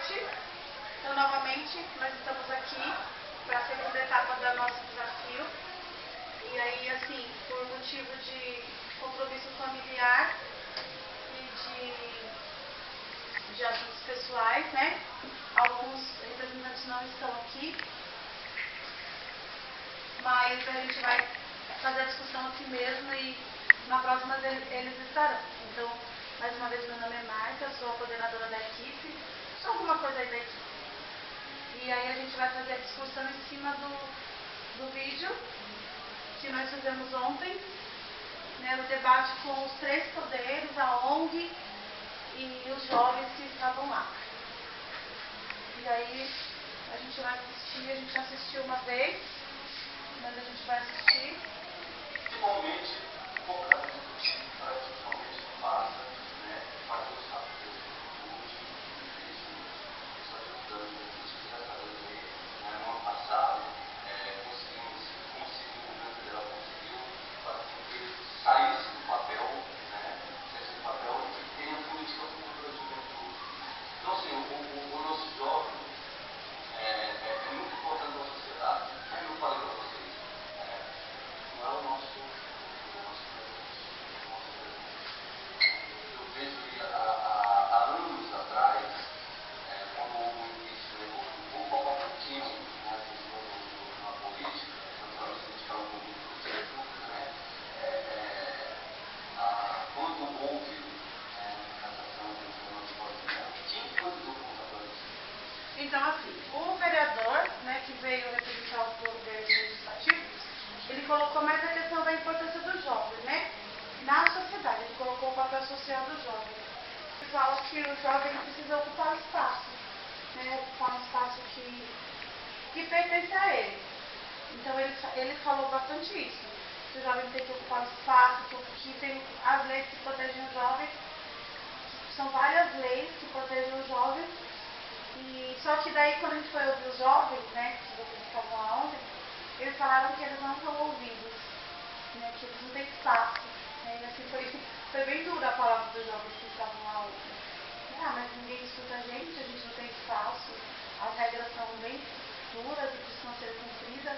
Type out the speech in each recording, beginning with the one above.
noite. Então, novamente, nós estamos aqui para a segunda etapa do nosso desafio. E aí, assim, por motivo de compromisso familiar e de assuntos pessoais, né? Alguns representantes não estão aqui, mas a gente vai fazer a discussão aqui mesmo e na próxima eles estarão. Então, mais uma vez, meu nome é Marta, sou a coordenadora da equipe, sou alguma coisa aí da equipe. E aí a gente vai fazer a discussão em cima do vídeo que nós fizemos ontem, né, no debate com os três poderes, a ONG e os jovens que estavam lá. E aí a gente vai assistir, a gente já assistiu uma vez, mas a gente vai assistir. Principalmente focando no time, para que realmente faça, né, fazer os rápidos isso ajudando a gente, graças a Deus, né, no ano passado, conseguiu, o governo federal conseguiu fazer com que saísse do papel, né, saísse do papel e que tenha política pública da juventude. Então, assim, o nosso jovem é muito importante para a sociedade. Como eu falei para vocês, não é o nosso presente. Eu vejo que há anos atrás, quando houve o início, vou falar um pouquinho, né, a questão da política, naturalmente a gente fala um pouquinho do Facebook, né, quando houve a cassação do nosso patrimônio, quem foi o responsável disso? Então, assim, o vereador, né, que veio representar o poder legislativo, ele colocou mais a questão da importância do jovem, né, na sociedade. Ele colocou o papel social do jovem. Ele fala que o jovem precisa ocupar o espaço, né, ocupar um espaço que pertence a ele. Então, ele falou bastante isso. Que o jovem tem que ocupar o espaço, que tem as leis que protegem o jovem. São várias leis que protegem o jovem. E só que daí, quando a gente foi ouvir os jovens, né, que vocês estavam lá ontem, eles falaram que eles não são ouvidos, né, que eles não têm espaço. Né, e assim, foi bem dura a palavra dos jovens que estavam lá ontem. Ah, mas ninguém escuta a gente não tem espaço, as regras são bem duras e precisam ser cumpridas,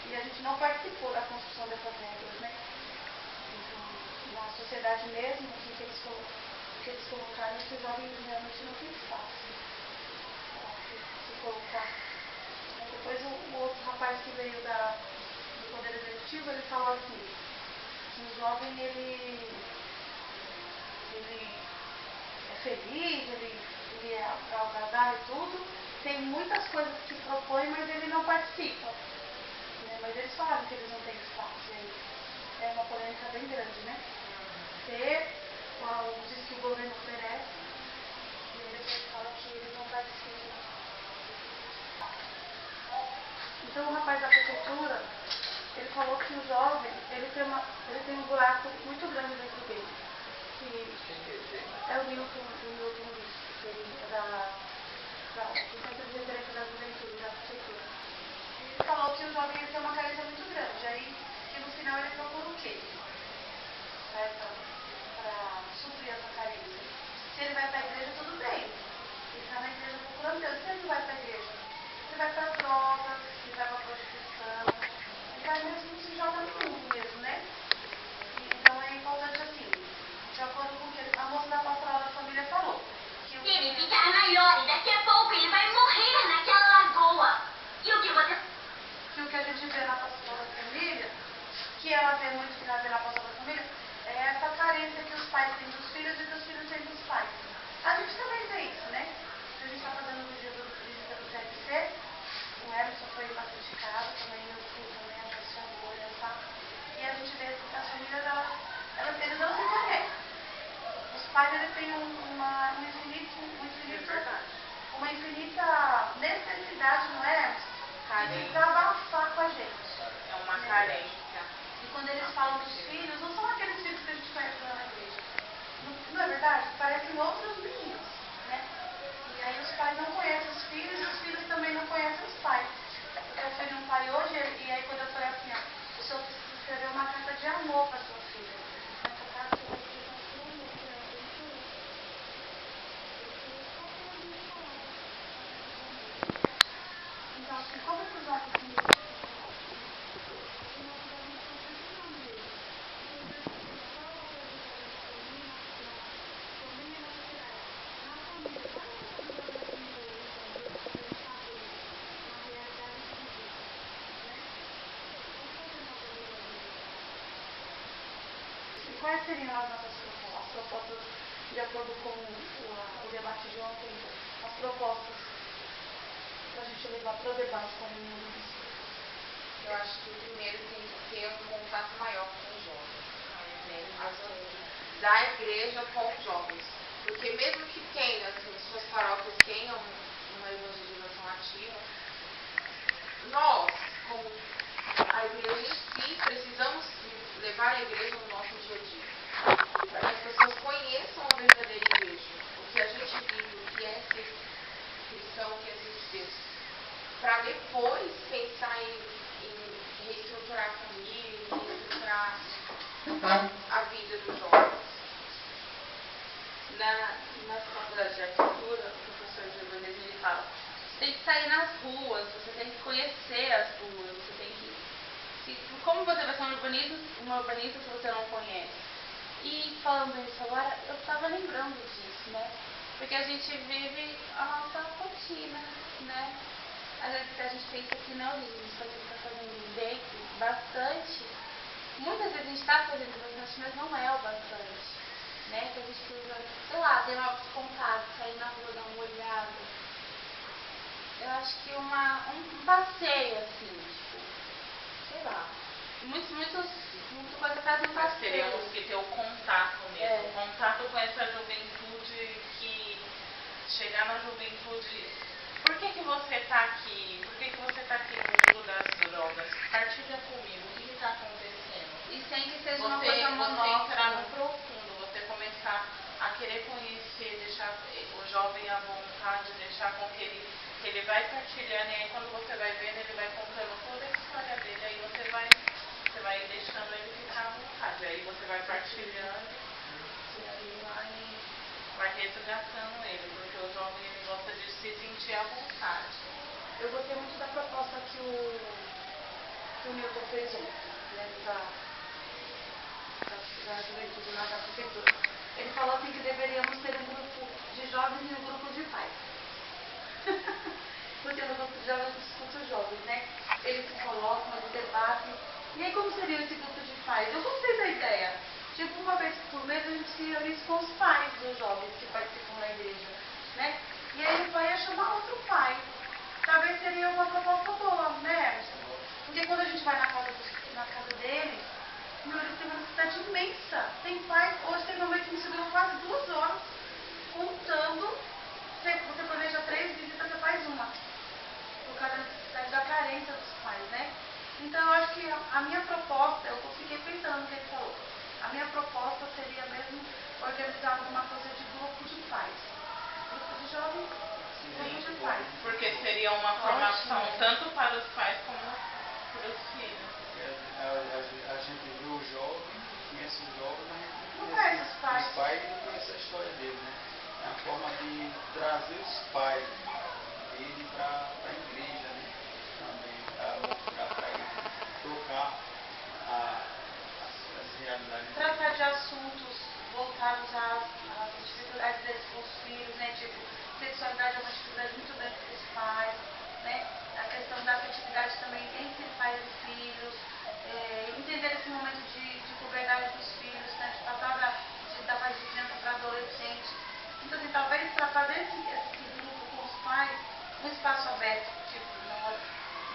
e a gente não participou da construção dessas regras, né? Então, na sociedade mesmo, que eles colocaram, que os jovens realmente não têm espaço. Se colocar. Depois o outro rapaz que veio do Poder Executivo, ele falou assim, que o jovem ele é feliz, ele é agradável e tudo, tem muitas coisas que propõe, mas ele não participa. Né? Mas eles falaram que eles não têm espaço. É uma polêmica bem grande, né? Ter diz que o governo oferece, e ele fala que eles não participam. Então o rapaz da prefeitura, ele falou que o jovem, ele tem um buraco muito grande dentro dele. Que é o Milton que ele é do Centro de Referência da Juventude, da prefeitura. Ele falou que o jovem ele tem uma carência muito grande, aí que no final ele procura o quê? Para suprir essa carência. Se ele vai para a igreja, tudo bem. Ele está na igreja procurando Deus. Se ele não vai para a igreja, ele vai para a droga, ele vai para a prostituição, ele vai mesmo se joga no mundo mesmo, né? Então é importante assim, de acordo com o que a moça da pastoral da família falou. Que ele ficar maior e daqui a pouco ele vai morrer naquela lagoa. E o que você... Que o que a gente vê na pastoral da família, que ela vê muito que ela vê na pastoral da família, é essa carência que os pais têm dos filhos e que os filhos têm dos pais. A gente também vê isso, né? A gente está fazendo o vídeo do CFC, o Emerson foi bastante caro, também eu fui também a pessoa boa, tá? E a gente vê que as famílias, eles não se conhecem. Os pais, eles têm uma infinita necessidade, não é? De desabafar com a gente. É uma carência. E quando eles falam dos filhos, não são aqueles filhos que a gente conhece lá na igreja. Não é verdade? seriam as nossas propostas? As propostas, de acordo com o debate de ontem, as propostas para a gente levar para o debate com a reunião do município. Eu acho que primeiro tem que ter um contato maior com os jovens, da igreja com os jovens. Porque mesmo que tenha, assim, suas paróquias tenham uma evangelização ativa, nós, como a igreja em si, precisamos levar a igreja no nosso dia a dia. Para que as pessoas conheçam a verdadeira igreja, o que a gente vive, o que é ser cristão, o que é ser Deus. Para depois pensar em reestruturar a família, em reestruturar a vida dos jovens. Na faculdade de arquitetura, o professor de urbanismo ele fala: você tem que sair nas ruas, você tem que conhecer as ruas, você tem que. Como você vai ser um urbanista se você não conhece? E falando isso agora, eu estava lembrando disso, né? Porque a gente vive a nossa rotina, né? Às vezes a gente pensa que não, a gente está fazendo bem, bastante. Muitas vezes a gente está fazendo bastante, mas não é o bastante. Né? Que a gente precisa, sei lá, ter novos contatos, sair na rua, dar uma olhada. Eu acho que um passeio, assim, tipo, sei lá. Muita coisa faz um Mas passeio. teríamos que ter o contato mesmo. É. Contato com essa juventude, que chegar na juventude. Por que você está aqui? Por que você está aqui no mundo das drogas? Partilha comigo. O que está acontecendo? E sem que seja uma Você coisa entrar monótona. no profundo, você começar a querer conhecer, deixar o jovem à vontade, deixar com que ele vai partilhando, e aí quando você vai vendo, ele vai contando toda a história dele, aí você vai deixando ele ficar à vontade, aí você vai partilhando, e aí vai resgatando ele, porque o jovem ele gosta de se sentir à vontade. Eu gostei muito da proposta que o Milton fez ontem, né, da juventude na arquitetura. Ele falou assim que deveríamos ter um grupo de jovens e um grupo de pais. Porque no grupo de jovens discute os jovens, né? Eles se colocam, eles debatem. E aí como seria esse grupo de pais? Eu gostei da ideia. Tipo, uma vez por mês a gente se reúne com os pais dos jovens que participam da igreja, né? E aí o pai ia chamar outro pai. Talvez seria uma proposta boa, né? Porque quando a gente vai na casa dele, eles têm uma necessidade imensa. Tem pais, hoje tem mamãe que me segurou quase 2 horas, contando. Você planeja 3 visitas, você faz uma. Por causa da necessidade da carência dos pais, né? Então eu acho que a minha proposta, eu fiquei pensando no que ele falou. A minha proposta seria mesmo organizar alguma coisa de grupo de pais. Grupo de jovens, grupo de pais. Porque seria uma formação tanto para os pais como para os filhos. A gente vê o jovem, conhece o jovem, mas Não conhece os pais. Os pais não conhecem a história dele, né? É uma forma de trazer os pais dele para a igreja, né? Também, para mostrar para ele, tocar as realidades. Tratar de assuntos voltados às dificuldades deles com os filhos, né? Tipo, sexualidade é uma dificuldade muito grande para os pais, né? A questão da afetividade também entre pais e filhos, entender esse momento de puberdade dos filhos, né? De passar da fase de criança para adolescente. Então, assim, talvez para fazer esse grupo com os pais, um espaço aberto, tipo,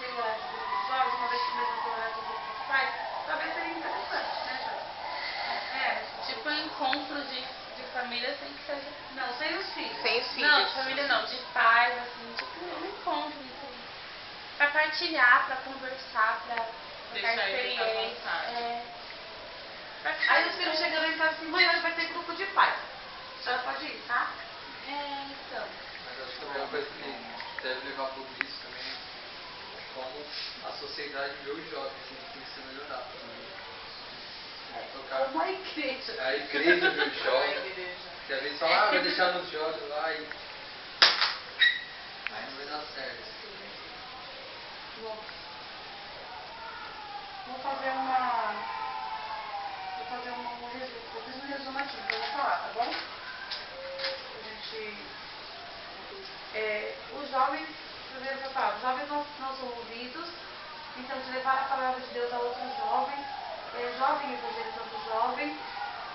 tem horário de grupo de jovens, uma vez por mês tem horário de grupo dos pais, talvez seria interessante, né, Jorge? Tipo, encontros de família sem que seja. Não, sem os filhos. Sem os filhos. Não, de família não, de pais, assim, tipo, um encontro, assim. Pra partilhar, pra conversar, pra trocar Deixar eles à experiência. vontade. Aí os filhos chegando em casa assim, mãe, hoje vai ter grupo de pais. A senhora pode ir, tá? Então. Mas acho que também é uma coisa que deve levar um pouco disso também, como a sociedade vê os jovens, que tem que se melhorar também. Como a igreja. A igreja vê os A jovens, igreja. que às vezes fala, vai deixar nos jovens lá e aí não vai dar certo. Bom, vou fazer um resumo. Eu fiz um resumo aqui, então eu vou falar, tá bom? Os jovens, primeiro que eu falo, os jovens não são ouvidos, então de levar a palavra de Deus a outros jovens, jovem evangelizando jovem,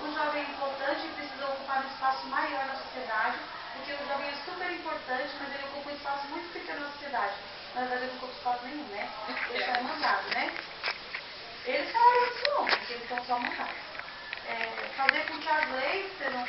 o jovem é importante e precisa ocupar um espaço maior na sociedade, porque o jovem é super importante, mas ele ocupa um espaço muito pequeno na sociedade. Na verdade, ele não ocupa espaço nenhum, né? Ele está mandado, né? Eles são os homens, porque eles estão só mandados. Fazer com que as leis sejam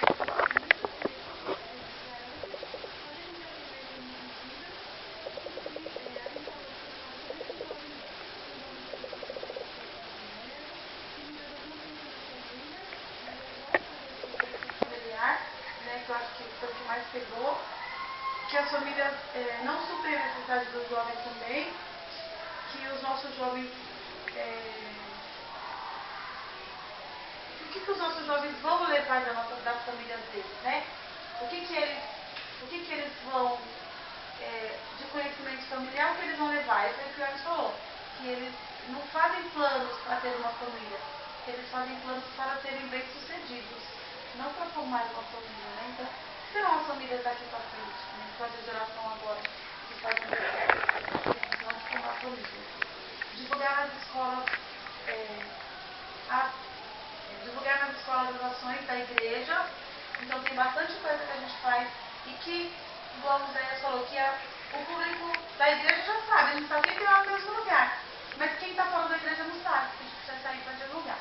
familiar, né, que eu acho que foi o que mais pegou, que as famílias não suprem a necessidade dos jovens também, que os nossos jovens o que os nossos jovens vão levar das famílias deles, né? O que eles vão, de conhecimento familiar, o que eles vão levar? Isso é o que o Alex falou, que eles não fazem planos para ter uma família, eles fazem planos para serem bem-sucedidos, não para formar uma família, né? Então, serão as famílias daqui para frente, né? Com essa geração agora, que faz não formar família. Divulgar nas escolas divulgar nas escolas as ações da igreja. Então tem bastante coisa que a gente faz e que, igual o Zé falou, que o público da igreja já sabe, a gente está sempre lá no mesmo lugar. Mas quem está fora da igreja não sabe, a gente precisa sair para divulgar.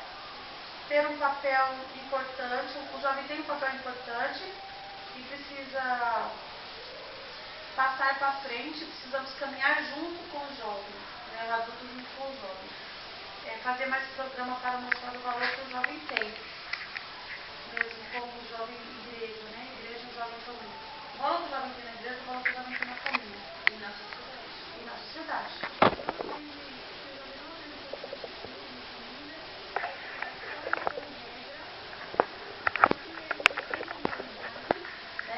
Ter um papel importante, o jovem tem um papel importante e precisa passar para frente, precisamos caminhar junto com os jovens, né, o adulto junto com os jovens. Fazer mais programa para mostrar o valor que o jovem tem, mesmo como jovem igreja, né? Igreja e jovem família. O valor que o jovem tem na igreja, o valor que o jovem tem na família. E na sociedade. E na sociedade. Né?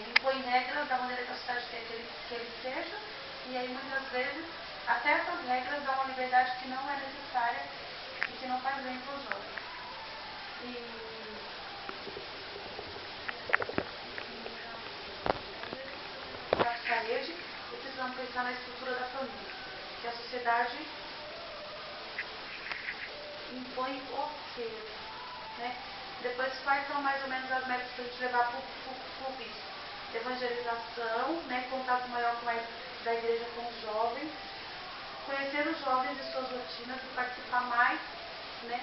Impõe regras da maneira que a sociedade quer que ele seja, e aí muitas vezes até essas regras dão uma liberdade que não é necessária e que não faz bem para os jovens. Parede, e precisamos pensar na estrutura da família, que a sociedade impõe o quê? Né? Depois, quais são mais ou menos as metas para a gente levar para o público? Evangelização, né? Contato maior da igreja com os jovens, conhecer os jovens e suas rotinas e participar mais, né,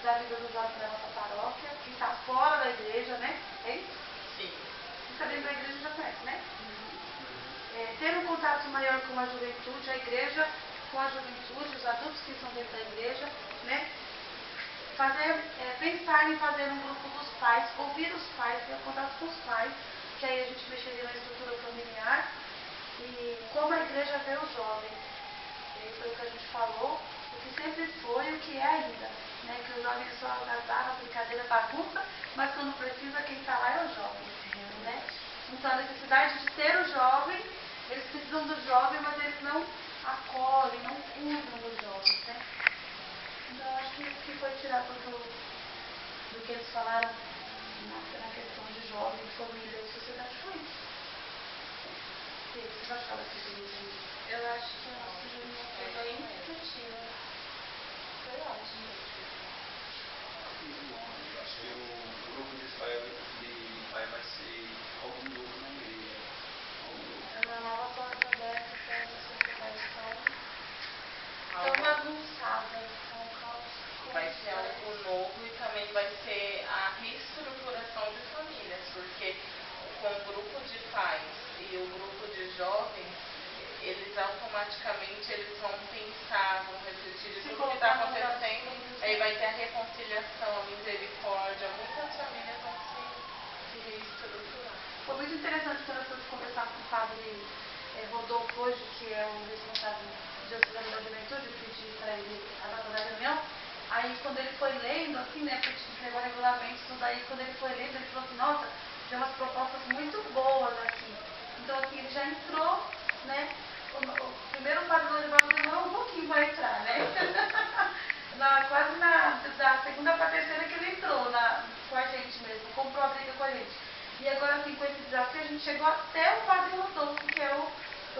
da vida dos jovens da nossa paróquia, que está fora da igreja, né? É isso? Sim. Quem está dentro da igreja já conhece, né? Ter um contato maior com a juventude, a igreja com a juventude, os adultos que estão dentro da igreja, né? Pensar em fazer um grupo dos pais, ouvir os pais, ter contato com os pais, que aí a gente mexeria na estrutura familiar e como a igreja vê os jovens. Foi o que a gente falou, o que sempre foi e o que é ainda, né? Que o jovem é só algazarra, brincadeira, bagunça, mas quando precisa quem está lá é o jovem, né? Então a necessidade de ter o jovem, eles precisam do jovem, mas eles não acolhem, não cuidam dos jovens, né? Então eu acho que isso que foi tirado do que eles falaram na questão de jovem, família e sociedade foi isso. O que vocês acharam disso? Eu acho que a nossa reunião foi bem produtiva. Foi ótimo. Muito bom. Eu acho que o grupo de pai vai ser algo novo na igreja. É uma nova porta aberta para essa sociedade tão bagunçada, tão caos. Vai ser algo novo e também vai ser a reestruturação de famílias, porque com o grupo de pais e o grupo de jovens, eles automaticamente vão pensar, vão refletir de tudo que está acontecendo, aí vai ter a reconciliação, a misericórdia, muitas famílias vão se reestruturar. Foi muito interessante quando eu fui conversar com o padre Rodolfo hoje, que é o responsável de auxiliar da juventude, eu pedi para ele a data da reunião. Aí quando ele foi lendo, assim, né, porque entregou regulamento, tudo aí, quando ele foi lendo, ele falou assim, nossa, tem umas propostas muito boas aqui. Então assim, ele já entrou, né? O primeiro padre Lorival demorou um pouquinho para entrar, né? Quase da segunda para a terceira que ele entrou com a gente mesmo, comprou a briga com a gente. E agora, assim, com esse desafio, a gente chegou até o padre Rodolfo, que é o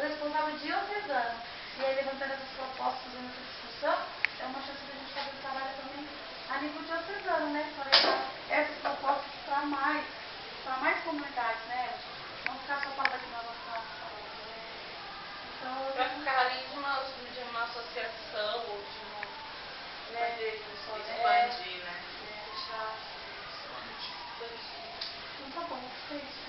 responsável diocesano. E aí, levantando essas propostas, fazendo essa discussão, é uma chance de a gente fazer um trabalho também a nível diocesano. tentando, né, levar essas propostas para mais comunidades, né? Não ficar só falando aqui na nossa sala, né? Então, Para ficar ali de uma associação ou de uma. né, Expandir, né? deixar. Então tá bom, é isso.